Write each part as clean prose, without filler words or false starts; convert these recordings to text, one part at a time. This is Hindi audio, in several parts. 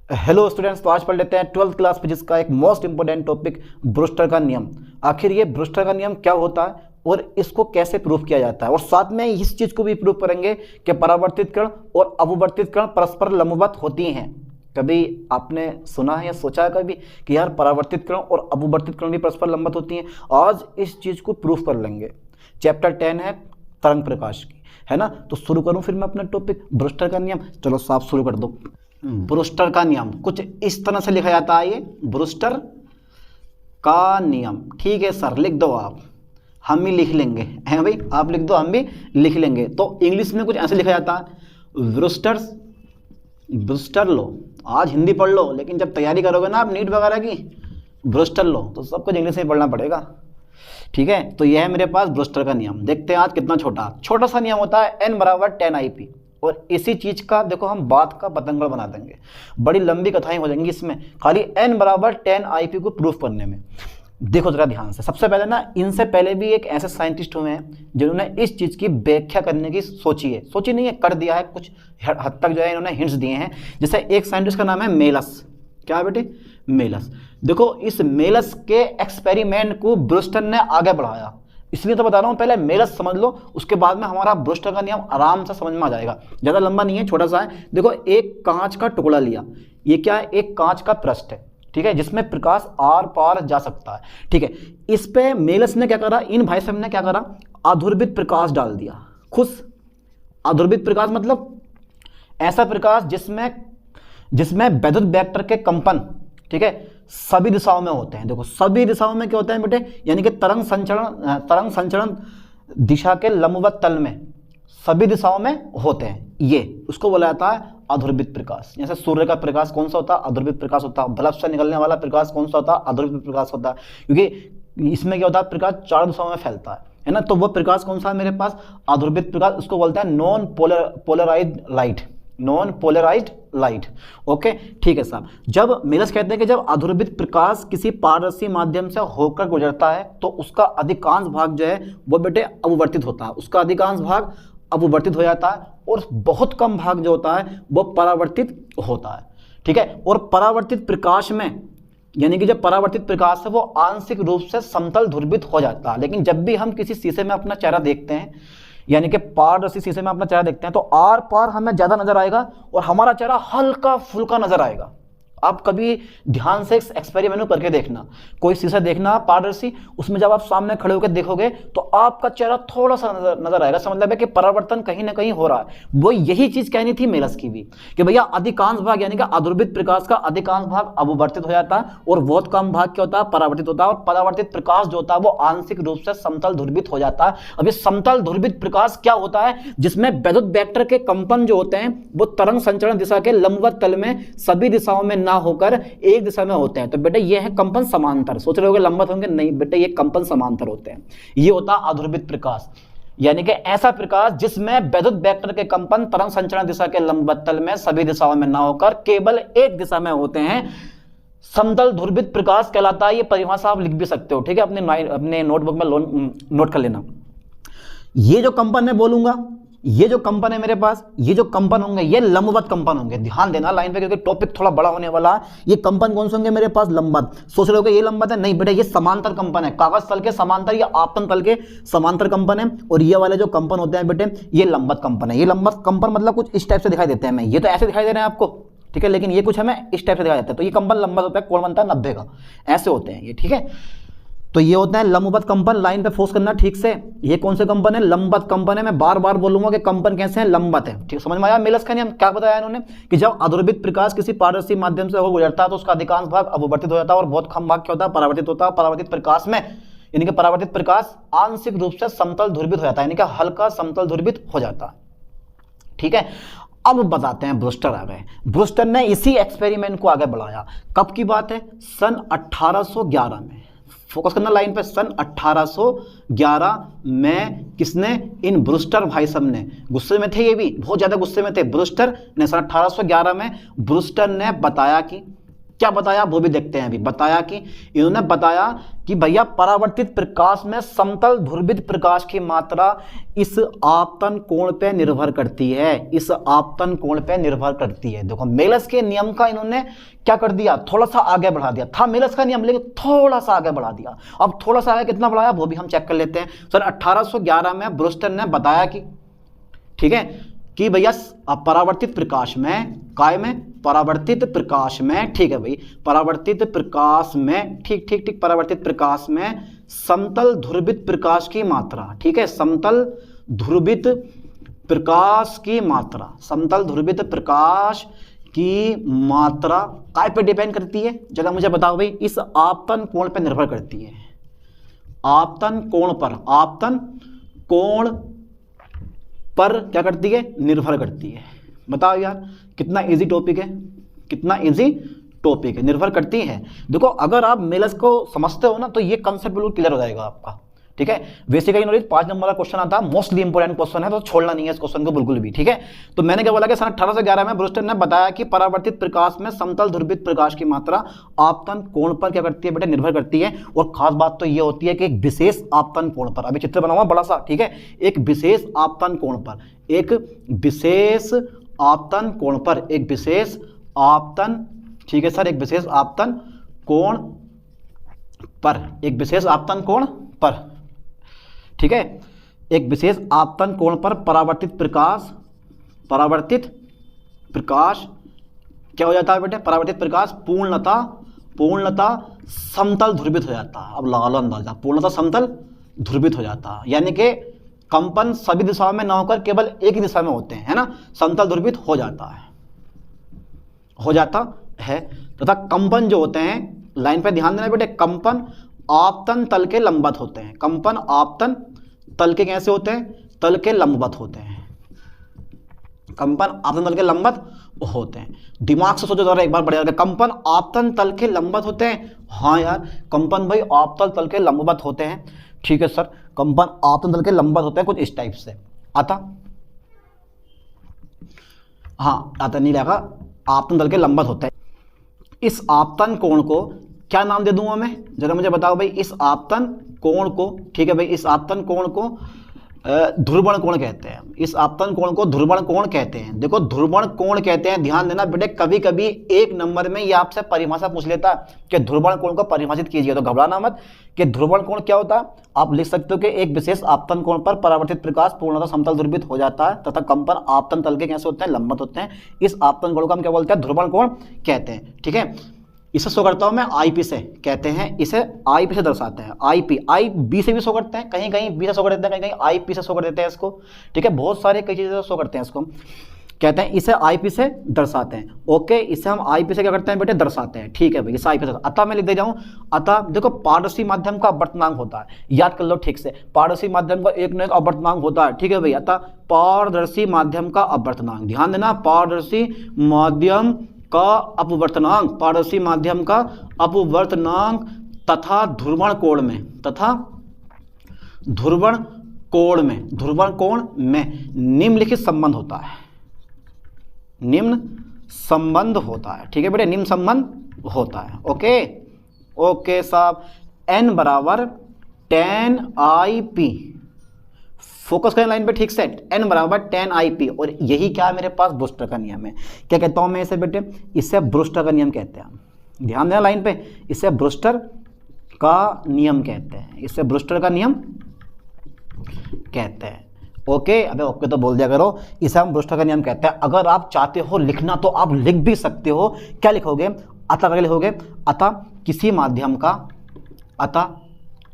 हेलो स्टूडेंट्स, तो आज पढ़ लेते हैं 12th क्लास फिजिक्स का एक मोस्ट इंपोर्टेंट टॉपिक, ब्रूस्टर का नियम। आखिर ये ब्रूस्टर का नियम क्या होता है और इसको कैसे प्रूव किया जाता है, और साथ में इस चीज को भी प्रूव करेंगे कि परावर्तित कण और अपवर्तित कण परस्पर लंबवत होती हैं। कभी आपने सुना है या सोचा है कभी कि यार परावर्तित कण और अपवर्तित कण भी परस्पर लंबवत होती हैं? आज इस चीज को प्रूव कर लेंगे। चैप्टर 10 है तरंग प्रकाश की, है ना। तो शुरू करूं फिर मैं अपना टॉपिक ब्रूस्टर का नियम। चलो साफ शुरू कर दो। ब्रूस्टर का नियम कुछ इस तरह से लिखा जाता है, ये ब्रूस्टर का नियम। ठीक है सर, लिख दो आप, हम भी लिख लेंगे। है भाई, आप लिख दो, हम भी लिख लेंगे। तो इंग्लिश में कुछ ऐसे लिखा जाता है, ब्रूस्टर लो। आज हिंदी पढ़ लो, लेकिन जब तैयारी करोगे ना आप नीट वगैरह की, ब्रूस्टर लो तो सब कुछ इंग्लिश में पढ़ना पड़ेगा। ठीक है, तो यह है मेरे पास ब्रूस्टर का नियम। देखते हैं आज कितना छोटा सा नियम होता है, n बराबर 10 IP। और इसी चीज का देखो हम बात का पतंगड़ बना देंगे, बड़ी लंबी कथाएं हो जाएंगी इसमें, खाली n बराबर 10 IP को प्रूफ करने में। देखो जरा ध्यान से। सबसे पहले ना, इनसे पहले भी एक ऐसे साइंटिस्ट हुए हैं जिन्होंने इस चीज की व्याख्या करने की सोची नहीं है, कर दिया है, कुछ हद तक जो है इन्होंने हिंट्स दिए हैं। जैसे एक साइंटिस्ट का नाम है मेलस। क्या है बेटे? मेलस। देखो इस मेलस के एक्सपेरिमेंट को ब्रूस्टर ने आगे बढ़ाया, इसलिए तो बता रहा हूं। पहले मेलस समझ लो, उसके बाद में हमारा ब्रूस्टर का नियम आराम से समझ में आ जाएगा। ज्यादा लंबा नहीं है, छोटा सा है। देखो एक कांच का टुकड़ा लिया, ये क्या है? एक कांच का पृष्ठ है, ठीक है, जिसमें प्रकाश आर पार जा सकता है। ठीक है, इस पे मेलस ने क्या करा, इन भाई साहब ने क्या करा, अधुरबित प्रकाश डाल दिया। खुश अधुरबित प्रकाश मतलब ऐसा प्रकाश जिसमें वैद्युत वेक्टर के कंपन, ठीक है, सभी दिशाओं में होते हैं। देखो सभी दिशाओं में क्या होते हैं बेटे, यानी कि तरंग संचरण दिशा के लंबवत तल में सभी दिशाओं में होते हैं। ये उसको बोला जाता है अधुरबित प्रकाश। जैसे सूर्य का प्रकाश कौन सा होता है? अधुरबित प्रकाश होता है। बल्ब से निकलने वाला प्रकाश कौन सा होता है? अधुरबित प्रकाश होता है, क्योंकि इसमें क्या होता है, प्रकाश चार दिशाओं में फैलता है ना। तो वो प्रकाश कौन सा है मेरे पास? अधुरबित प्रकाश। उसको बोलते हैं non polarised light, non polarised light. Okay, ठीक है साहब। जब मेलस कहते हैं कि जब अधुरबित प्रकाश किसी पारदर्शी माध्यम से होकर गुजरता है तो उसका अधिकांश भाग जो है वो बेटे अपवर्तित होता है, उसका अधिकांश भाग अपवर्तित हो जाता है, और बहुत कम भाग जो होता है वो परावर्तित होता है। ठीक है, और परावर्तित प्रकाश में, यानी कि जब परावर्तित प्रकाश है वो आंशिक रूप से समतल ध्रुवित हो जाता है। लेकिन जब भी हम किसी शीशे में अपना चेहरा देखते हैं, यानी कि पारदर्शी शीशे में अपना चेहरा देखते हैं, तो आर पार हमें ज्यादा नजर आएगा और हमारा चेहरा हल्का फुल्का नजर आएगा। आप कभी ध्यान से एक्सपेरिमेंट करके देखना, कोई शीशा देखना पारदर्शी, उसमें जब आप सामने खड़े होकर देखोगे तो आपका चेहरा थोड़ा सा नजर आएगा। इसका मतलब है कि परावर्तन कहीं ना कहीं हो रहा है। वो यही चीज कहनी थी मेलस की भी, कि भैया अधिकांश भाग, यानी कि अधुरबित प्रकाश का अधिकांश भाग अपवर्तित हो जाता है और बहुत कम भाग क्या होता है? परावर्तित होता है। और परावर्तित प्रकाश जो होता है वो आंशिक रूप से समतल ध्रुवित हो जाता है। अब ये समतल ध्रुवित प्रकाश क्या होता है? जिसमें वैद्युत वेक्टर के कंपन जो होते हैं वो तरंग संचरण दिशा के लंबवत तल में सभी दिशाओं में ना होकर एक दिशा में होते हैं। तो बेटा ये है कंपन समांतर। सोच रहे होंगे लंबवत होंगे, नहीं बेटा ये कंपन समांतर होते हैं। ये होता है अधुरबित प्रकाश, यानी कि ऐसा प्रकाश जिसमें वैद्युत वेक्टर के कंपन तरंग संचरण दिशा के लंबवत तल में सभी दिशाओं में ना होकर केवल एक दिशा में होते हैं, समतल ध्रुवित प्रकाश कहलाता है। ये परिभाषा आप लिख भी सकते हो, ठीक है, अपने नोटबुक में नोट कर लेना। ये जो कंपन मैं बोलूंगा, ये जो कंपन है मेरे पास, ये जो कंपन होंगे ये लंबवत कंपन होंगे। ध्यान देना लाइन पे, क्योंकि टॉपिक थोड़ा बड़ा होने वाला है। ये कंपन कौन से होंगे मेरे पास? लंबवत। सोच रहे हो कि ये लंबवत है? नहीं बेटा, ये समांतर कंपन है। कागज तल के समांतर या आपतन तल के समांतर कंपन है। और ये वाले जो कंपन होते हैं बेटे, ये लंबवत कंपन है। ये लंबवत कंपन मतलब कुछ इस टाइप से दिखाई देते हैं हमें। ये तो ऐसे दिखाई दे रहे हैं आपको, ठीक है, लेकिन ये कुछ हमें इस टाइप से दिखाई देता है। तो ये कंपन लंबवत होता है, कोण बनता है 90 का, ऐसे होते हैं ये, ठीक है। तो ये होता है लंबवत कंपन। लाइन पे फोर्स करना ठीक से। ये कौन से कंपन है? लंबवत कंपन है। मैं बार बार बोलूंगा कि कंपन कैसे हैं? लंबवत है। ठीक, समझ में आया मेलस का नियम क्या बताया इन्होंने, कि जब अधुरबित प्रकाश किसी पारदर्शी माध्यम से हो गुजरता है तो उसका अधिकांश भाग अपवर्तित हो जाता है और बहुत कम भाग क्या होता है? परावर्तित होता है। परावर्तित प्रकाश में, यानी कि परावर्तित प्रकाश आंशिक रूप से समतल ध्रुवित हो जाता है, यानी कि हल्का समतल ध्रुवित हो जाता है। ठीक है, अब बताते हैं ब्रूस्टर आ गए। ब्रूस्टर ने इसी एक्सपेरिमेंट को आगे बढ़ाया। कब की बात है? सन 1811 में। फोकस करना लाइन पे। सन 1811 में किसने? इन ब्रूस्टर भाई साहब ने। गुस्से में थे, ये भी बहुत ज्यादा गुस्से में थे। ब्रूस्टर ने सन 1811 में ब्रूस्टर ने बताया कि क्या बताया वो भी देखते हैं अभी। बताया कि इन्होंने बताया कि भैया परावर्तित प्रकाश में समतल ध्रुवित प्रकाश की मात्रा इस आपतन कोण पे निर्भर करती है, इस आपतन कोण पे निर्भर करती है। देखो मेलस के नियम का इन्होंने क्या कर दिया, थोड़ा सा आगे बढ़ा दिया। था मेलस का नियम लेकिन थोड़ा सा आगे बढ़ा दिया। अब थोड़ा सा आगे कितना बढ़ाया वो भी हम चेक कर लेते हैं। सन 1811 में ब्रूस्टर ने बताया कि ठीक है कि भैया परावर्तित प्रकाश में, काय में, परावर्तित प्रकाश में, ठीक है भाई, परावर्तित प्रकाश में, ठीक ठीक ठीक, परावर्तित प्रकाश में समतल ध्रुवित प्रकाश की मात्रा, ठीक है, समतल ध्रुवित प्रकाश की मात्रा, समतल ध्रुवित प्रकाश की मात्रा काय पे डिपेंड करती है, जरा मुझे बताओ भाई। इस आपतन कोण पे निर्भर करती है, आपतन कोण पर, आपतन कोण पर क्या करती है, निर्भर करती है। बताओ यार कितना इजी टॉपिक है, कितना इजी टॉपिक है, निर्भर करती है। देखो अगर आप मेलस को समझते हो ना तो ये कंसेप्ट बिल्कुल क्लियर हो जाएगा आपका, ठीक है। बेसिकली नॉलेज 5 नंबर का क्वेश्चन आता है, मोस्टली इंपोर्टेंट क्वेश्चन है, तो छोड़ना नहीं है इस क्वेश्चन को बिल्कुल भी, ठीक है। तो मैंने क्या बोला कि सन 1811 में ब्रूस्टर ने बताया कि परावर्तित प्रकाश में समतल ध्रुवित प्रकाश की मात्रा आपतन कोण पर क्या करती है बेटा, निर्भर करती है। और खास बात तो ये होती है कि एक विशेष आपतन कोण पर, अभी चित्र बनाऊंगा बड़ा सा, ठीक है, एक विशेष आपतन कोण पर, एक विशेष आपतन कोण पर, एक विशेष आपतन, ठीक है सर, एक विशेष आपतन कोण पर, एक विशेष आपतन कोण पर, ठीक है, एक विशेष आपतन कोण पर परावर्तित प्रकाश, परावर्तित प्रकाश क्या हो जाता है बेटे, परावर्तित प्रकाश पूर्णतः समतल ध्रुवित हो जाता है। अब लगा लो अंदाजा, पूर्णतः समतल ध्रुवित हो जाता है, यानी कि कंपन सभी दिशाओं में न होकर केवल एक ही दिशा में होते हैं, है ना, समतल ध्रुवित हो जाता है, हो जाता है। तथा कंपन जो होते हैं, लाइन पे ध्यान देना बेटे, कंपन आपतन तल के लंबवत होते हैं, कंपन आपतन तल के कैसे होते हैं, तल के लंबवत होते हैं, कंपन आपतन तल के लंबवत होते हैं। दिमाग से सोचो जरा एक बार बढ़िया, कंपन आपतन तल के लंबवत होते हैं, हाँ यार कंपन भाई आपतन तल के लंबवत होते हैं, ठीक है सर, कंपन आपतन तल के लंबवत होते हैं, कुछ इस टाइप से आता, हाँ आता नहीं लगा, आपतन तल के लंबवत होते हैं। इस आपतन कोण को क्या नाम दे दूंगा मैं, जरा मुझे बताओ भाई। इस आपतन कोण को, ठीक है भाई, इस आपतन कोण को ध्रुवण कोण कहते हैं, इस आपतन कोण को ध्रुवण कोण कहते हैं। देखो ध्रुवण कोण कहते हैं, ध्यान देना बेटे, कभी कभी एक नंबर में ये आपसे परिभाषा पूछ लेता है कि ध्रुवण कोण को परिभाषित कीजिए, तो घबराना मत कि ध्रुवण कोण क्या होता है। आप लिख सकते हो कि एक विशेष आपतन कोण पर परावर्तित प्रकाश पूर्णतः समतल ध्रुवित हो जाता है तथा कंपन आपतन तल के कैसे होते हैं, लंबवत होते हैं। इस आपतन कोण को हम क्या बोलते हैं, ध्रुवण कोण कहते हैं, ठीक है। इसे शो करता हूं मैं आईपी से, कहते हैं इसे आईपी से दर्शाते हैं, आईपी, आई बी से भी शो करते हैं, कहीं कहीं बी से शो कर देते हैं, कहीं कहीं आईपी से शो कर देते हैं इसको, ठीक है, बहुत सारे कई चीज़ें शो करते हैं इसको, कहते हैं इसे आईपी से दर्शाते हैं। ओके, इसे हम आईपी से क्या करते हैं बेटे, दर्शाते हैं, ठीक है भाई, इसे आईपी से। अतः मैं लिख दे जाऊँ, अतः देखो पारदर्शी माध्यम का अपवर्तनांक होता है, याद कर लो ठीक से, पारदर्शी माध्यम का एक न एक अपवर्तनांक होता है, ठीक है भाई। अतः पारदर्शी माध्यम का अपवर्तनांक, ध्यान देना, पारदर्शी माध्यम का अपवर्तनांक, पारदर्शी माध्यम का अपवर्तनांक तथा ध्रुवण कोण में, तथा ध्रुवण कोण में, ध्रुवण कोण में निम्नलिखित संबंध होता है, निम्न संबंध होता है, ठीक है बेटे, निम्न संबंध होता है। ओके ओके साहब, n बराबर 10 IP, फोकस करें लाइन पे ठीक से, n बराबर 10 IP, और यही क्या है मेरे पास, ब्रूस्टर का नियम है। क्या कहता हूं मैं इसे बेटे, इसे ब्रूस्टर का नियम कहते हैं, ध्यान देना लाइन पे, इसे ब्रूस्टर का नियम कहते हैं, इसे ब्रूस्टर का नियम कहते हैं। ओके, अबे ओके तो बोल दिया करो, इसे हम ब्रूस्टर का नियम कहते हैं। अगर आप चाहते हो लिखना तो आप लिख भी सकते हो, क्या लिखोगे, अतः लिखोगे, अतः किसी माध्यम का, अतः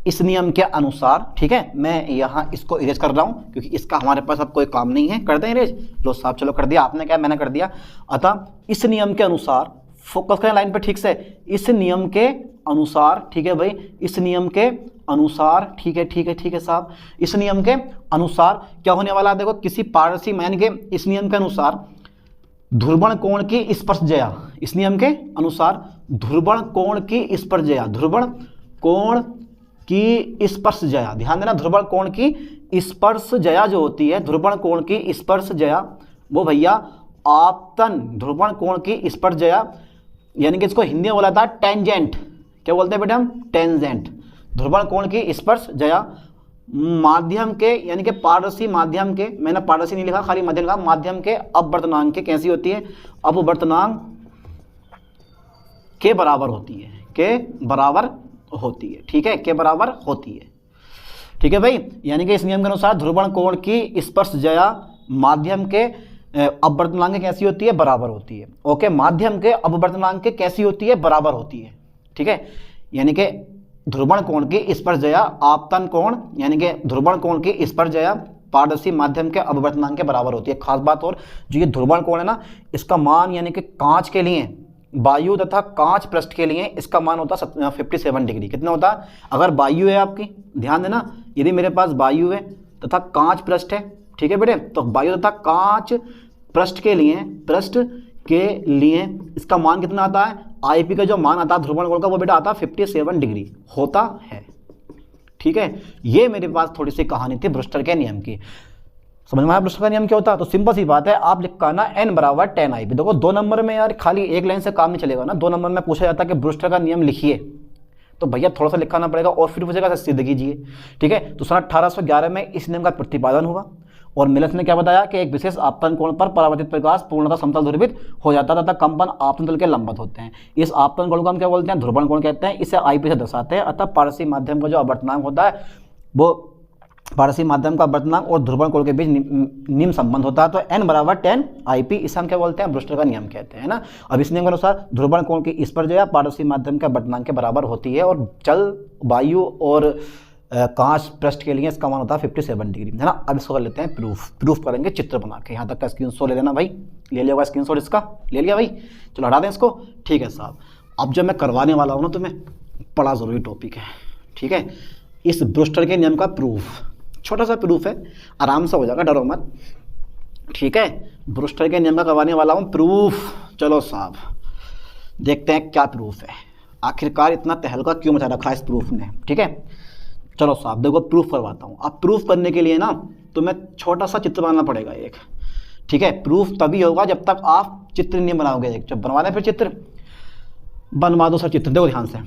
इस नियम के अनुसार, ठीक है। मैं यहाँ इसको इरेज कर रहा हूँ क्योंकि इसका हमारे पास अब कोई काम नहीं है, करते हैं इरेज, लो साहब चलो कर दिया, आपने क्या, मैंने कर दिया। अतः इस नियम के अनुसार, फोकस करें लाइन पे ठीक से, इस नियम के अनुसार, ठीक है भाई, इस नियम के अनुसार, ठीक है ठीक है ठीक है साहब, इस नियम के अनुसार क्या होने वाला है, देखो किसी पारदर्शी मान के, इस नियम के अनुसार ध्रुवण कोण की स्पर्शजया, इस नियम के अनुसार ध्रुवण कोण की स्पर्शजया, ध्रुवण कोण की स्पर्शजया, ध्यान देना, ध्रुवण कोण की स्पर्शजया जो होती है, ध्रुवण कोण की स्पर्शजया, वो भैया आपतन, ध्रुवण कोण की स्पर्शजया यानी कि इसको हिंदी में बोला था टेंजेंट। क्या बोलते हैं बेटा हम? टेंजेंट। ध्रुवण कोण की स्पर्श जया माध्यम के, यानी कि पारदर्शी माध्यम के, मैंने पारदर्शी नहीं लिखा, खाली माध्यम लिखा, माध्यम के अपवर्तनांक के कैसी होती है? अपवर्तनांक के बराबर होती है, के बराबर होती है। ठीक है, के बराबर होती है। ठीक है भाई, यानी कि इस नियम के अनुसार ध्रुवण कोण की स्पर्श जया माध्यम के अपवर्तनांक कैसी होती है? बराबर होती है। ओके, माध्यम के अपवर्तनांक कैसी होती है? बराबर होती है। ठीक है, यानी कि ध्रुवण कोण की स्पर्शजया आपतन कोण, यानी कि ध्रुवण कोण की स्पर्शजया पारदर्शी माध्यम के अपवर्तनांक के बराबर होती है। खास बात और जो ये ध्रुवण कोण है ना, इसका मान यानी कि कांच के लिए, वायु तथा कांच पृष्ठ के लिए इसका मान होता है 57 डिग्री। कितना होता है? अगर वायु है आपकी, ध्यान देना, यदि मेरे पास वायु है तथा कांच पृष्ठ है, ठीक है बेटे, तो वायु तथा कांच पृष्ठ के लिए इसका मान कितना आता है? आईपी का जो मान आता है ध्रुवण कोण का, वो बेटा आता है 57 डिग्री होता है। ठीक है, ये मेरे पास थोड़ी सी कहानी थी ब्रूस्टर के नियम की। समझ में आया ब्रूस्टर का नियम क्या होता है? तो सिंपल सी बात है, आप लिखा ना n बराबर 10 आईपी। देखो 2 नंबर में यार खाली एक लाइन से काम नहीं चलेगा ना। 2 नंबर में पूछा जाता है कि ब्रूस्टर का नियम लिखिए, तो भैया थोड़ा सा लिखाना पड़ेगा और फिर पूछेगा सिद्ध कीजिए। ठीक है, तो सन 1811 में इस नियम का प्रतिपादन हुआ और मिलस ने क्या बताया कि एक विशेष आपतन कोण पर परावर्तित प्रकाश पूर्णतः समतल ध्रुवित हो जाता है तथा कंपन आपतन तल के लंबवत होते हैं। इस आपतन कोण को हम क्या बोलते हैं? ध्रुवण कोण कहते हैं। इसे आईपी से दर्शाते हैं। अतः पारदर्शी माध्यम का जो अपवर्तनांक होता है, वो पारदर्शी माध्यम का अपवर्तनांक और ध्रुवण कोण के बीच निम्न संबंध होता है। तो n बराबर 10 आईपी, इसे हम क्या बोलते हैं? ब्रूस्टर का नियम कहते हैं ना। अब इस नियम के अनुसार ध्रुवण कोण की स्पर्शजया पारदर्शी माध्यम के अपवर्तनांक के बराबर होती है और जल, वायु और कांच पृष्ठ के लिए इसका मान होता है 57 डिग्री, है ना। अब इसको कर लेते हैं प्रूफ करेंगे चित्र बना के। यहाँ तक का स्क्रीनशॉट ले लेना भाई, ले लिया होगा स्क्रीनशॉट इसका, ले लिया भाई, चलो हटा दें इसको। ठीक है साहब, अब जब मैं करवाने वाला हूँ ना तुम्हें, बड़ा ज़रूरी टॉपिक है। ठीक है, इस ब्रूस्टर के नियम का प्रूफ, छोटा सा प्रूफ है, आराम से हो जाएगा, डरो मत। ठीक है, ब्रूस्टर के नियम का करवाने वाला हूँ प्रूफ। चलो साहब देखते हैं क्या प्रूफ है, आखिरकार इतना तहलका क्यों मचा रखा है इस प्रूफ ने। ठीक है, चलो साहब देखो प्रूफ करवाता हूँ। अब प्रूफ करने के लिए ना तुम्हें छोटा सा चित्र बनाना पड़ेगा एक। ठीक है, प्रूफ तभी होगा जब तक आप चित्र नहीं बनाओगे। जब बनवाना है फिर चित्र बनवा दो सर। चित्र देखो ध्यान से,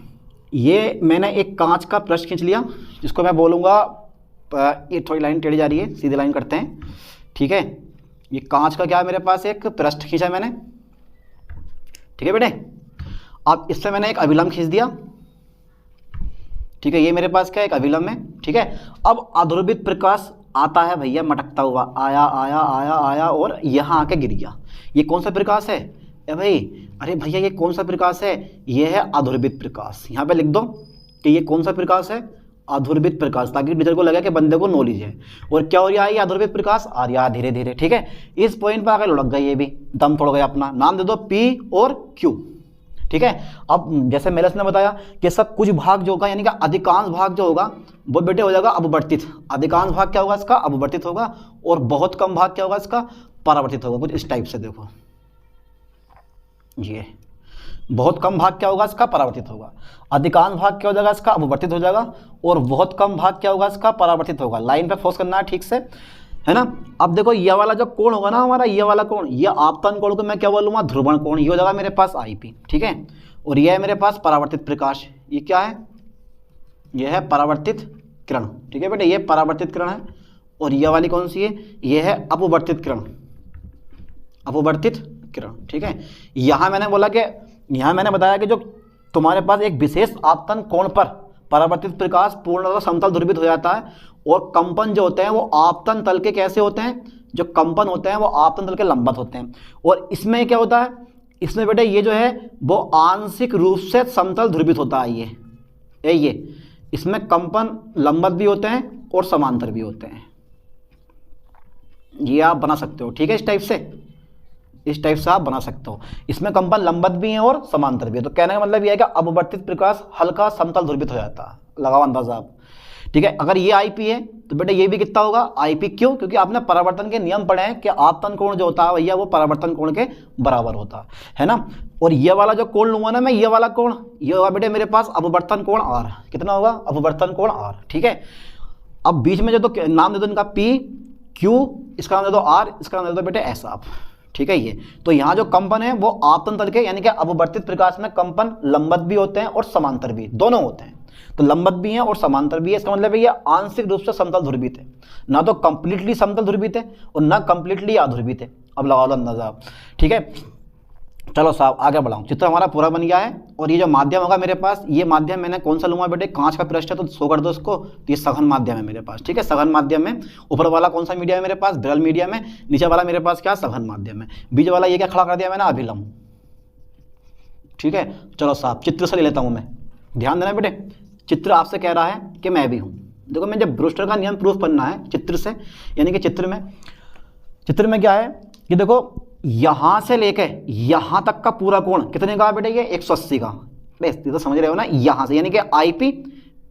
ये मैंने एक कांच का पृष्ठ खींच लिया, जिसको मैं बोलूँगा, ये थोड़ी लाइन टेढ़ी जा रही है, सीधी लाइन करते हैं। ठीक है, ये कांच का क्या है, मेरे पास एक पृष्ठ खींचा मैंने। ठीक है बेटे, अब इससे मैंने एक अभिलंब खींच दिया। ठीक है, ये मेरे पास क्या है? एक अभिलंब है। ठीक है, अब अध्रुवित प्रकाश आता है भैया, मटकता हुआ आया आया आया आया और यहाँ आके गिर गया। ये कौन सा प्रकाश है? भाई अरे भैया ये कौन सा प्रकाश है? ये है अध्रुवित प्रकाश। यहाँ पे लिख दो कि ये कौन सा प्रकाश है? अध्रुवित प्रकाश, ताकि टीचर को लगे कि बंदे को नॉलेज है। और क्या हो रहा है? ये अध्रुवित प्रकाश आ रहा है धीरे धीरे। ठीक है, इस पॉइंट पर आकर लुढ़क गई, ये भी दम तोड़ गया अपना। नाम दे दो P और Q। ठीक है, अब जैसे मेलस ने बताया कि सब कुछ भाग जो होगा, यानी कि अधिकांश भाग जो होगा वो बेटे हो जाएगा अपवर्तित। अधिकांश भाग क्या होगा इसका? अपवर्तित होगा। और बहुत कम भाग क्या होगा इसका? परावर्तित होगा। कुछ इस टाइप से देखो, ये बहुत कम भाग क्या होगा इसका? परावर्तित होगा। अधिकांश भाग क्या हो जाएगा इसका? अपवर्तित हो जाएगा। और बहुत कम भाग क्या होगा इसका? परावर्तित होगा। लाइन पे फोकस करना है ठीक से, है ना। अब देखो ये वाला जो कोण होगा ना हमारा, ये वाला कोण, ये आपतन कोण को मैं क्या बोलूँगा? ध्रुवण कोण। ये हो जाएगा मेरे पास आईपी। ठीक है, और ये है मेरे पास परावर्तित प्रकाश। ये क्या है? ये है परावर्तित किरण। ठीक है बेटे, ये परावर्तित किरण है। और ये वाली कौन सी है? ये है अपवर्तित किरण। अपवर्तित किरण। ठीक है, यहाँ मैंने बोला कि यहाँ मैंने बताया कि जो तुम्हारे पास एक विशेष आपतन कोण पर परावर्तित प्रकाश पूर्णतः समतल ध्रुवित हो जाता है और कंपन जो होते हैं वो आपतन तल के कैसे होते हैं? जो कंपन होते हैं वो आपतन तल के लंबवत होते हैं। और इसमें क्या होता है? इसमें बेटे ये जो है वो आंशिक रूप से समतल ध्रुवित होता है। ये इसमें कंपन लंबवत भी होते हैं और समांतर भी होते हैं। ये आप बना सकते हो। ठीक है, इस टाइप से आप बना सकते हो। इसमें कंपन लंबवत भी हैं और समांतर भी है। तो कहने का मतलब यह है कि अपवर्तित प्रकाश हल्का समतल ध्रुवित हो जाता है। लगाओ अंदाजा आप। ठीक है, अगर ये आईपी है तो बेटा ये भी कितना होगा? आईपी। क्यों? क्योंकि आपने परावर्तन के नियम पढ़े हैं कि आपतन कोण जो होता है भैया वो परावर्तन कोण के बराबर होता है ना। और ये वाला जो कोण लूंगा ना मैं, ये वाला कोण, ये होगा बेटे मेरे पास अपवर्तन कोण आर। कितना होगा? अपवर्तन कोण आर। ठीक है, अब बीच में जो तो नाम दे दो इनका P Q, इसका नाम दे दो R, इसका नाम दे दो बेटे S आप। ठीक है। ये तो यहाँ जो कंपन है वो आपतन तल के यानी कि अपवर्तित प्रकाश में कंपन लंबवत भी होते हैं और समांतर भी, दोनों होते हैं। तो लंबवत भी है और समांतर भी है, इसका मतलब है ये आंशिक रूप से समतल ध्रुवित है, ना तो कंप्लीटली समतल ध्रुवित है और ना कंप्लीटली अध्रुवित है। अब लगा लो अंदाजा आप, ठीक है। चलो साहब आगे बढ़ाऊं, चित्र हमारा पूरा बन गया है। और ये जो माध्यम होगा मेरे पास, ये माध्यम मैंने कौन सा लूंगा बेटे, कांच का पृष्ठ है तो शो कर दो इसको, तो ये सघन माध्यम है मेरे पास, ठीक है। सघन माध्यम में ऊपर वाला कौन सा मीडियम है मेरे पास, विरल मीडियम है, नीचे वाला मेरे पास क्या सघन माध्यम है, बीच वाला ये क्या खड़ा कर दिया मैंने, अभिलंब, ठीक है। चलो साहब चित्र से ले लेता हूं मैं, ध्यान देना बेटे, चित्र आपसे कह रहा है कि मैं भी हूं। देखो मैं जब ब्रूस्टर का नियम प्रूफ करना है चित्र से, यानी कि चित्र में क्या है कि देखो यहां से लेके यहां तक का पूरा कोण कितने का बेटे, ये 180 का, ये तो समझ रहे हो ना, यहां से यानी कि IP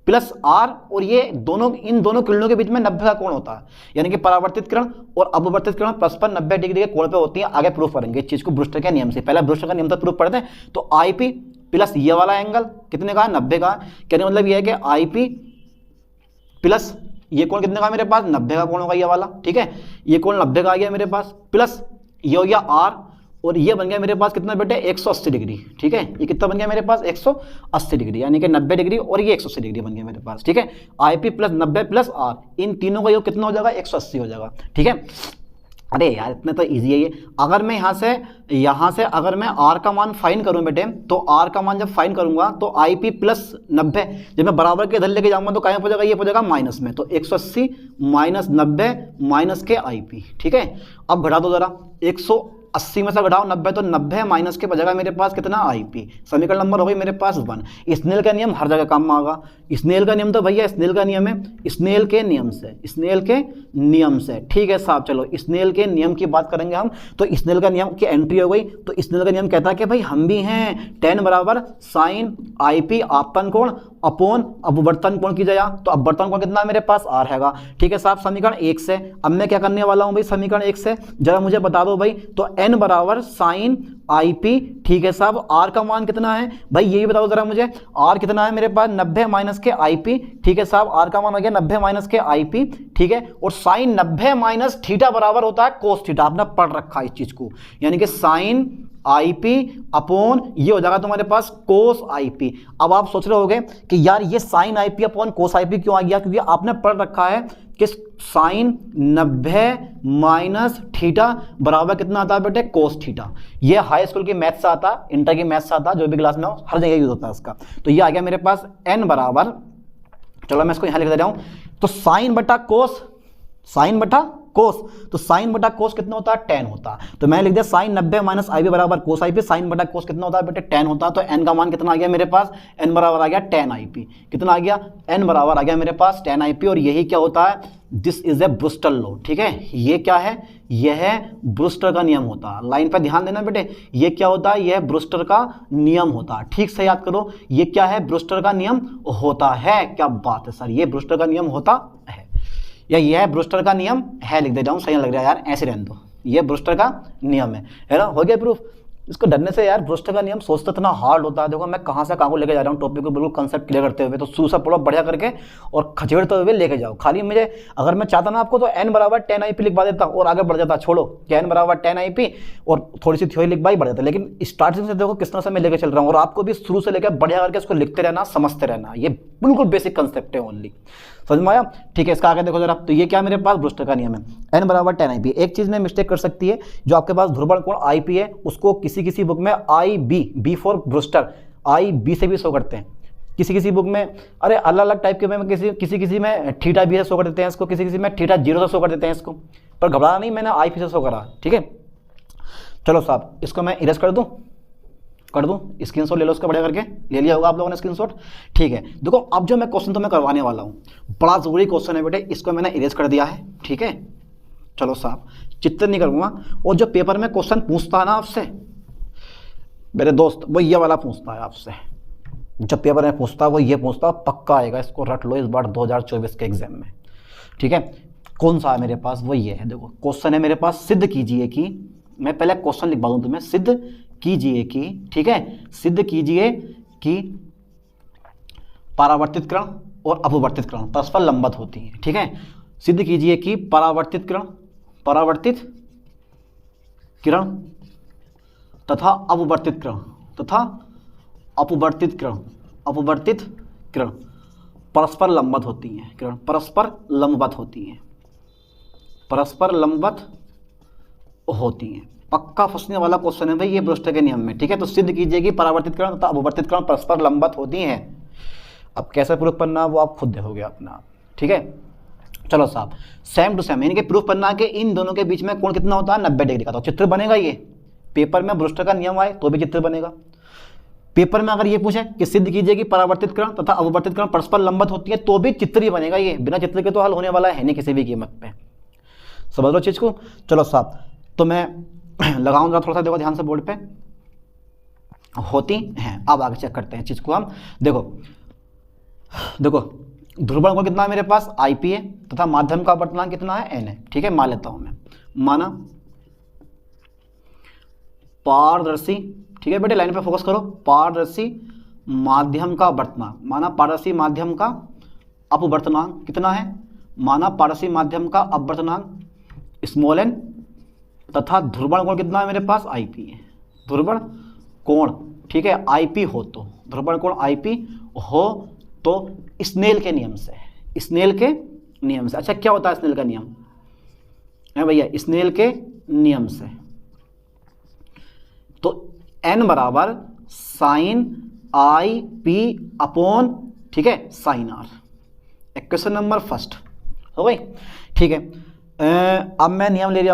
प्लस R और ये दोनों, इन दोनों किरणों के बीच में 90 का कोण होता है, यानी कि परावर्तित किरण और अपवर्तित किरण परस्पर 90 डिग्री के कोण पे होती है। आगे प्रूफ करेंगे इस चीज को ब्रूस्टर के नियम से, पहले ब्रूस्टर का नियम तो प्रूफ पढ़ते हैं। तो IP प्लस ये वाला एंगल कितने का है, 90 का। कहने का मतलब ये है कि IP प्लस ये कोण कितने का मेरे पास, 90 का कोण होगा ये वाला, ठीक है। ये कोण 90 का आ गया मेरे पास, प्लस ये हो गया R और ये बन गया मेरे पास कितना बेटे, 180 डिग्री, ठीक है। ये कितना बन गया मेरे पास, 180 डिग्री, यानी कि 90 डिग्री और ये 180 डिग्री बन गया मेरे पास, ठीक है। IP प्लस 90 प्लस R, इन तीनों का योग कितना हो जाएगा, 180 हो जाएगा, ठीक है। अरे यार इतने तो इजी है ये। अगर मैं यहाँ से अगर मैं R का मान फाइंड करूँ बेटे, तो R का मान जब फाइंड करूंगा तो IP प्लस 90 जब मैं बराबर के इधर लेके जाऊंगा तो क्या हो जाएगा, ये हो जाएगा माइनस में, तो 180 माइनस 90 माइनस के IP, ठीक है। अब घटा दो जरा, 180 में से घटाओ 90 तो 90 माइनस के बजाएगा मेरे पास कितना, IP। समीकरण नंबर हो गई मेरे पास 1। स्नेल का नियम हर जगह काम में आएगा। स्नेल का नियम तो भैया स्नेल का नियम है, स्नेल के नियम से, ठीक है साहब। चलो स्नेल के नियम की बात करेंगे हम, तो स्नेल का नियम की एंट्री हो गई। तो स्नेल का नियम कहता है कि भाई हम भी हैं tan बराबर साइन IP आपतन कोण अपोन अपवर्तन कोण की जगह, तो अपवर्तन कोण कितना मेरे पास R हैगा, ठीक है साहब। समीकरण 1 से अब मैं क्या करने वाला हूं भाई, समीकरण 1 से जरा मुझे बता दो भाई, तो n बराबर साइन IP, ठीक है साहब। R का मान कितना है भाई, ये भी बताओ जरा मुझे, R कितना है मेरे पास, 90 माइनस के IP, ठीक है साहब। R का मान हो गया 90 माइनस के IP, ठीक है। और साइन 90 माइनस थीटा बराबर होता है कोस थीटा, आपने पढ़ रखा है इस चीज को, यानी कि साइन IP अपॉन ये हो जाएगा तुम्हारे पास कोस IP। अब आप सोच रहे होगे कि यार ये sine IP upon cos IP क्यों आ गया, क्योंकि आपने पढ़ रखा है कि साइन 90 माइनस थीटा बराबर कितना आता है बेटे, कोस थीटा। ये हाई स्कूल की मैथ्स से आता है, इंटर की मैथ्स से आता है, जो भी क्लास में हो हर जगह यूज होता है इसका। तो ये आ गया मेरे पास n बराबर, चलो मैं इसको यहां लिख दे रहा हूं, तो साइन बटा कोस, तो साइन बटा कोस कितना होता है, tan होता है। तो मैं लिख दिया साइन 90 माइनस IP बराबर कोस IP, साइन बटा कोस कितना होता है बेटे, tan होता है। तो n का मान कितना आ गया मेरे पास, n बराबर आ गया tan IP, कितना आ गया, n बराबर आ गया मेरे पास tan IP। और यही क्या होता है, this is a Brewster law, ठीक है। ये क्या है, यह ब्रूस्टर का नियम होता है। लाइन पर ध्यान देना बेटे, ये क्या होता है, यह ब्रूस्टर का नियम होता है, ठीक से याद करो, ये क्या है, ब्रूस्टर का नियम होता है। क्या बात है सर, ये ब्रूस्टर का नियम होता है या यह ब्रूस्टर का नियम है, लिख दे रहा हूं, सही लग रहा है यार, ऐसे रहने दो, ये ब्रूस्टर का नियम है ना, हो गया प्रूफ। इसको डरने से यार, ब्रूस्टर का नियम सोचते इतना हार्ड होता है। देखो मैं कहाँ से कहाँ को लेके जा रहा हूँ टॉपिक को, बिल्कुल कंसेप्ट क्लियर करते हुए, तो शुरू से पढ़ो बढ़िया करके और खचेड़ते हुए लेके जाओ। खाली मुझे अगर मैं चाहता ना आपको तो n बराबर tan IP लिखवा देता और आगे बढ़ जाता, छोड़ो कि n बराबर tan IP और थोड़ी सी थ्योरी लिखवाई बढ़ जाता, लेकिन स्टार्टिंग से देखो किस तरह से मैं लेके चल रहा हूँ, और आपको भी शुरू से लेकर बढ़िया करके इसको लिखते रहना, समझते रहना, ये बिल्कुल बेसिक कंसेप्ट है ओनली, समझ में आया, ठीक है। इसका आगे देखो जरा, तो ये क्या मेरे पास ब्रूस्टर का नियम है, n बराबर tan IP। एक चीज में मिस्टेक कर सकती है, जो आपके पास ध्रुवण कोण IP है उसको किसी बुक में IB, B for Brewster, IB से भी शो करते हैं, किसी बुक में, अरे अलग अलग टाइप के में किसी में थीटा B से शो कर देते हैं इसको, किसी में थीटा 0 से शो कर देते हैं इसको, पर घबराना नहीं, मैंने IP से शो करा, ठीक है। चलो साहब इसको मैं इरेज कर दूं, स्क्रीनशॉट ले लो उसका, बढ़िया करके ले लिया होगा आप लोगों ने स्क्रीनशॉट, ठीक है। देखो अब जो मैं क्वेश्चन तुम्हें करवाने वाला हूँ, बड़ा जरूरी क्वेश्चन है बेटे, इसको मैंने इरेज कर दिया है, ठीक है। चलो साहब चित्र नहीं करूँगा, और जो पेपर में क्वेश्चन पूछता है ना आपसे मेरे दोस्त, वो ये वाला पूछता है आपसे, जब पेपर में पूछता है वो ये पूछता है, पक्का आएगा, इसको रट लो इस बार 2024 के एग्जाम में, ठीक है। कौन सा है मेरे पास, वो ये है, देखो क्वेश्चन है मेरे पास, सिद्ध कीजिए कि, मैं पहले क्वेश्चन लिखवा दूं तुम्हें, सिद्ध कीजिए कि, ठीक है, सिद्ध कीजिए कि परावर्तित किरण और अपवर्तित किरण परस्पर लंबवत होती हैं, ठीक है। सिद्ध कीजिए कि परावर्तित किरण तथा अपवर्तित किरण अपवर्तित किरण परस्पर लंबवत होती हैं। किरण परस्पर लंबवत होती हैं। पक्का फंसने वाला क्वेश्चन है भाई ये ब्रोस्टर के नियम में, ठीक है। तो सिद्ध कीजिए कि परावर्तित किरण तथा अपवर्तित किरण परस्पर लंबवत होती हैं। अब कैसे प्रूफ करना वो आप खुद देखोगे अपना आप, ठीक है। चलो साहब, सेम टू सेम यानी कि प्रूफ करना कि इन दोनों के बीच में कोण कितना होता है 90 डिग्री का। तो चित्र बनेगा ये, पेपर में ब्रोस्टर का नियम आए तो भी चित्र बनेगा। पेपर में अगर ये पूछे कि सिद्ध कीजिए कि परावर्तित किरण तथा अपवर्तित किरण परस्पर लंबवत होती है तो भी चित्र ही बनेगा ये, बिना चित्र के तो हल होने वाला है नहीं किसी भी कीमत पे। समझ लो चीज को। चलो साहब, तो मैं लगाऊंगा थोड़ा सा, देखो ध्यान से बोर्ड पे, होती हैं। अब आगे चेक करते हैं चीज को हम। देखो ध्रुवण कोण कितना है मेरे पास IP है तथा माध्यम का अपवर्तनांक कितना है N है, ठीक है। मान लेता हूं मैं, माना पारदर्शी, ठीक है बेटे लाइन पे फोकस करो, पारदर्शी माध्यम का अपवर्तनांक, माना पारदर्शी माध्यम का अपवर्तनांक कितना है, माना पारदर्शी माध्यम का अपवर्तनांक स्मॉल n तथा ध्रुवण कोण कितना है मेरे पास IP है। ध्रुवण कोण, ठीक है, IP हो तो, ध्रुवण कोण IP हो तो स्नेल के नियम से, अच्छा क्या होता है स्नेल का नियम है भैया, स्नेल के नियम से तो n बराबर साइन IP अपॉन, ठीक है, sine R। Equation number first हो गई, ठीक है। अब मैं नियम ले रहा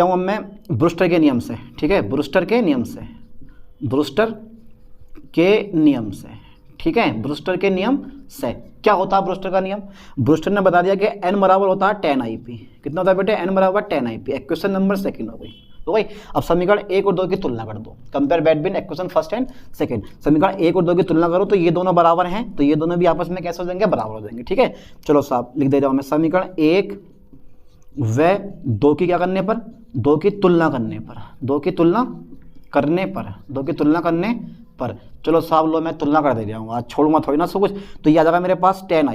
हूं अब मैं ब्रूस्टर के नियम से, ठीक है, ब्रूस्टर के नियम से, ठीक है। ब्रूस्टर के नियम से क्या होता है ब्रूस्टर का नियम, ब्रूस्टर ने बता दिया कि n बराबर होता है 10 IP। कितना होता है बेटे, n बराबर 10 IP। इक्वेशन नंबर सेकंड हो गई। अब समीकरण 1 और 2 की तुलना कर दो, compare between equation first and second. समीकरण 1 और 2 की तुलना करो तो ये दोनों बराबर हैं, तो ये दोनों भी आपस में कैसे हो जाएंगे, बराबर हो जाएंगे, ठीक है। चलो साहब लिख दे रहा हूं मैं, समीकरण 1 व 2 की क्या करने पर, 2 की तुलना करने पर, चलो साहब लो मैं तुलना कर दे रहा हूँ, आज छोड़ूंगा थोड़ी ना सब कुछ। तो ये आ जाएगा मेरे पास 10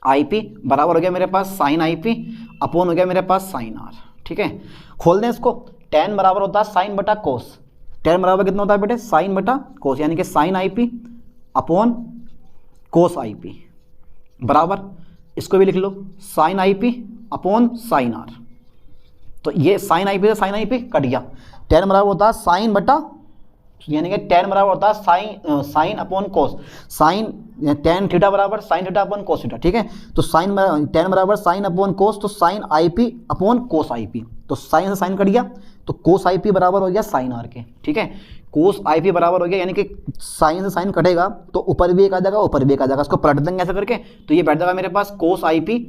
IP बराबर हो गया मेरे पास साइन IP अपॉन हो गया मेरे पास साइन R, ठीक है। खोल दें इसको, 10 बराबर होता है साइन बटा कोस, 10 बराबर कितना होता है बेटे, साइन बटा कोस, यानी कि sine IP upon cos IP बराबर, इसको भी लिख लो, sine IP upon sine R। तो ये साइन IP से साइन IP कट गया, 10 बराबर होता है साइन बटा, यानी कि 10 बराबर होता है sine upon cos, sine tan theta बराबर sine theta upon cos theta, ठीक है। तो साइन 10 बराबर साइन अपॉन कोस, तो sine IP upon cos IP, तो साइन से साइन कट गया तो कोस IP बराबर हो गया साइन R के, ठीक है। कोस IP बराबर हो गया, यानी कि साइन से साइन कटेगा तो ऊपर भी एक आ जाएगा, ऊपर भी एक आ जाएगा, इसको पलट देंगे ऐसा करके, तो ये बैठ जाएगा मेरे पास कोस IP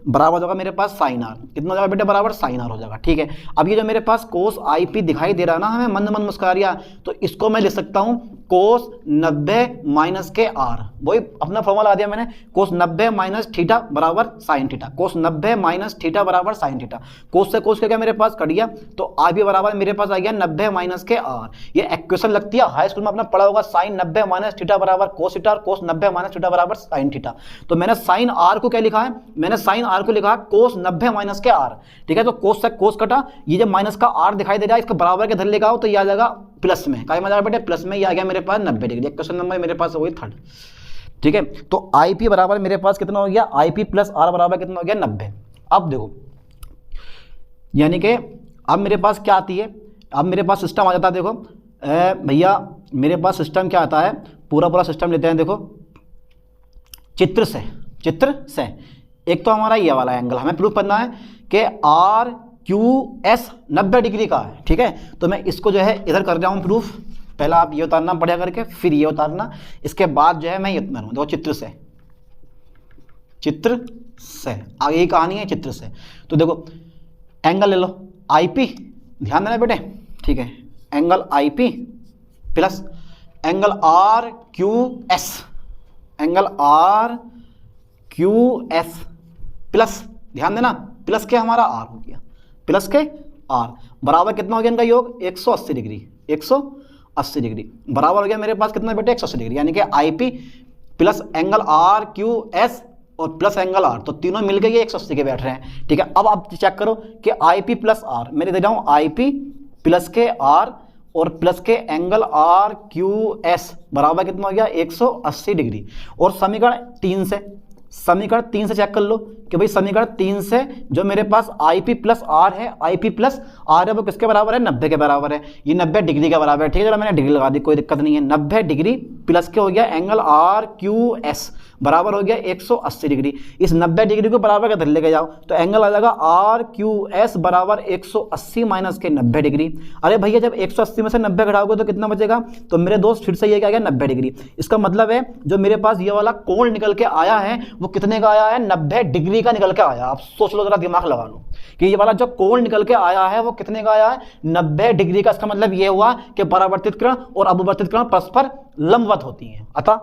बराबर होगा मेरे पास साइन R। कितना हो जाएगा बेटे, बराबर साइन R हो जाएगा, ठीक है। अब ये जो मेरे पास कोस IP दिखाई दे रहा है ना हमें, मंद मंद मुस्कुरा रहा, तो इसको मैं लिख सकता हूँ कोस 90 माइनस के R, वही अपना फॉर्मूला लगा दिया मैंने, कोस 90 माइनस थीटा बराबर साइन थीटा, कोस 90 माइनस थीटा बराबर साइन थीटा, कोस से कोस क्या मेरे पास कट गया, तो IP बराबर मेरे पास आ गया 90 माइनस के R। ये इक्वेशन लगती है हाई स्कूल में अपना पढ़ा होगा, साइन 90 माइनस थीटा बराबर कोस थीटा और कोस 90 माइनस थीटा बराबर साइन थीटा। तो मैंने साइन R को क्या लिखा है, मैंने साइन R को लिखा कोस 90 माइनस के R, ठीक है। तो कोस से कोस कटा, ये जो माइनस का R दिखाई दे रहा है इसको बराबर के धर लेगा तो ये आ जाएगा प्लस में, क्या आ जाएगा बेटे, प्लस में, ये आ गया मेरे पास 90 डिग्री। क्वेश्चन नंबर मेरे पास वही थर्ड, ठीक है। तो IP बराबर मेरे पास कितना हो गया, IP प्लस R बराबर कितना हो गया 90। अब देखो यानी कि अब मेरे पास क्या आती है, अब मेरे पास सिस्टम आ जाता है, देखो भैया मेरे पास सिस्टम क्या आता है, पूरा सिस्टम लेते हैं। देखो चित्र से एक तो हमारा ये वाला एंगल हमें प्रूफ करना है कि RQS 90 डिग्री का है, ठीक है। तो मैं इसको जो है इधर कर रहा हूँ प्रूफ, पहला आप ये उतारना बढ़िया करके, फिर ये उतारना, इसके बाद जो है मैं ये उतारूँ। देखो चित्र से आगे ही कहानी है, चित्र से। तो देखो एंगल ले लो IP, ध्यान देना बेटे, ठीक है, angle IP plus angle RQS, angle RQS plus, ध्यान देना प्लस के हमारा R हो गया, प्लस के R बराबर कितना हो गया इनका योग 180 डिग्री, 180 डिग्री बराबर हो गया मेरे पास कितना बेटे 180 डिग्री, यानी कि IP प्लस एंगल RQS और प्लस एंगल आर, तो तीनों मिलकर ये 180 के बैठ रहे हैं। ठीक है, अब आप चेक करो कि आई पी प्लस आर, मैं दे रहा हूँ आई पी प्लस के आर और प्लस के एंगल आर क्यू एस बराबर कितना हो गया 180 डिग्री। और समीकरण 3 से चेक कर लो कि भाई समीकरण 3 से जो मेरे पास आई पी प्लस आर है, आई पी प्लस आर है वो किसके बराबर है 90 के बराबर है, ये 90 डिग्री के बराबर है। ठीक है, मैंने डिग्री लगा दी, कोई दिक्कत नहीं है। 90 डिग्री प्लस के हो गया एंगल आर क्यू एस बराबर हो गया 180 डिग्री। इस 90 डिग्री को बराबर किधर लेके जाओ तो एंगल आ जाएगा आर क्यू एस बराबर 180 माइनस के 90 डिग्री। अरे भैया जब 180 में से 90 घटाओगे तो कितना बचेगा, तो मेरे दोस्त फिर से ये क्या गया 90 डिग्री। इसका मतलब है जो मेरे पास ये वाला कोण निकल के आया है वो कितने का आया है 90 डिग्री का निकल के आया। आप सोच लो, जरा दिमाग लगा लो कि ये वाला जो कोण निकल के आया है वो कितने का आया है 90 डिग्री का। इसका मतलब ये हुआ कि परावर्तित किरण और अपवर्तित किरण परस्पर लंबवत होती हैं। अतः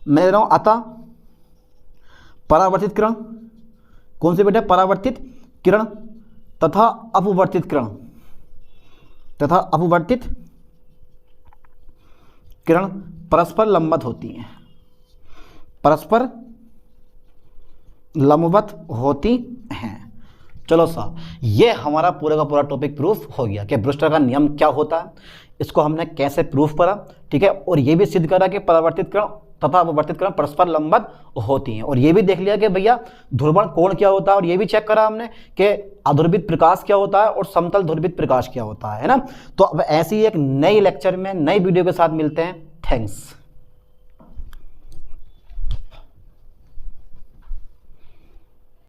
मैं दे रहा हूं अतः परावर्तित किरण कौन सी बेटे, परावर्तित किरण तथा अपवर्तित किरण परस्पर लंबवत होती हैं, परस्पर लंबवत होती हैं। चलो साहब, ये हमारा पूरा का पूरा टॉपिक प्रूफ हो गया कि ब्रूस्टर का नियम क्या होता है, इसको हमने कैसे प्रूफ करा। ठीक है, और ये भी सिद्ध करा कि परावर्तित किरण तथा अपवर्तित किरण परस्पर लंबवत होती हैं। और ये भी देख लिया कि भैया ध्रुवण कोण क्या होता है, और ये भी चेक करा हमने कि अध्रुवित प्रकाश क्या होता है और समतल ध्रुवित प्रकाश क्या होता है ना। तो अब ऐसी एक नई लेक्चर में नई वीडियो के साथ मिलते हैं। थैंक्स।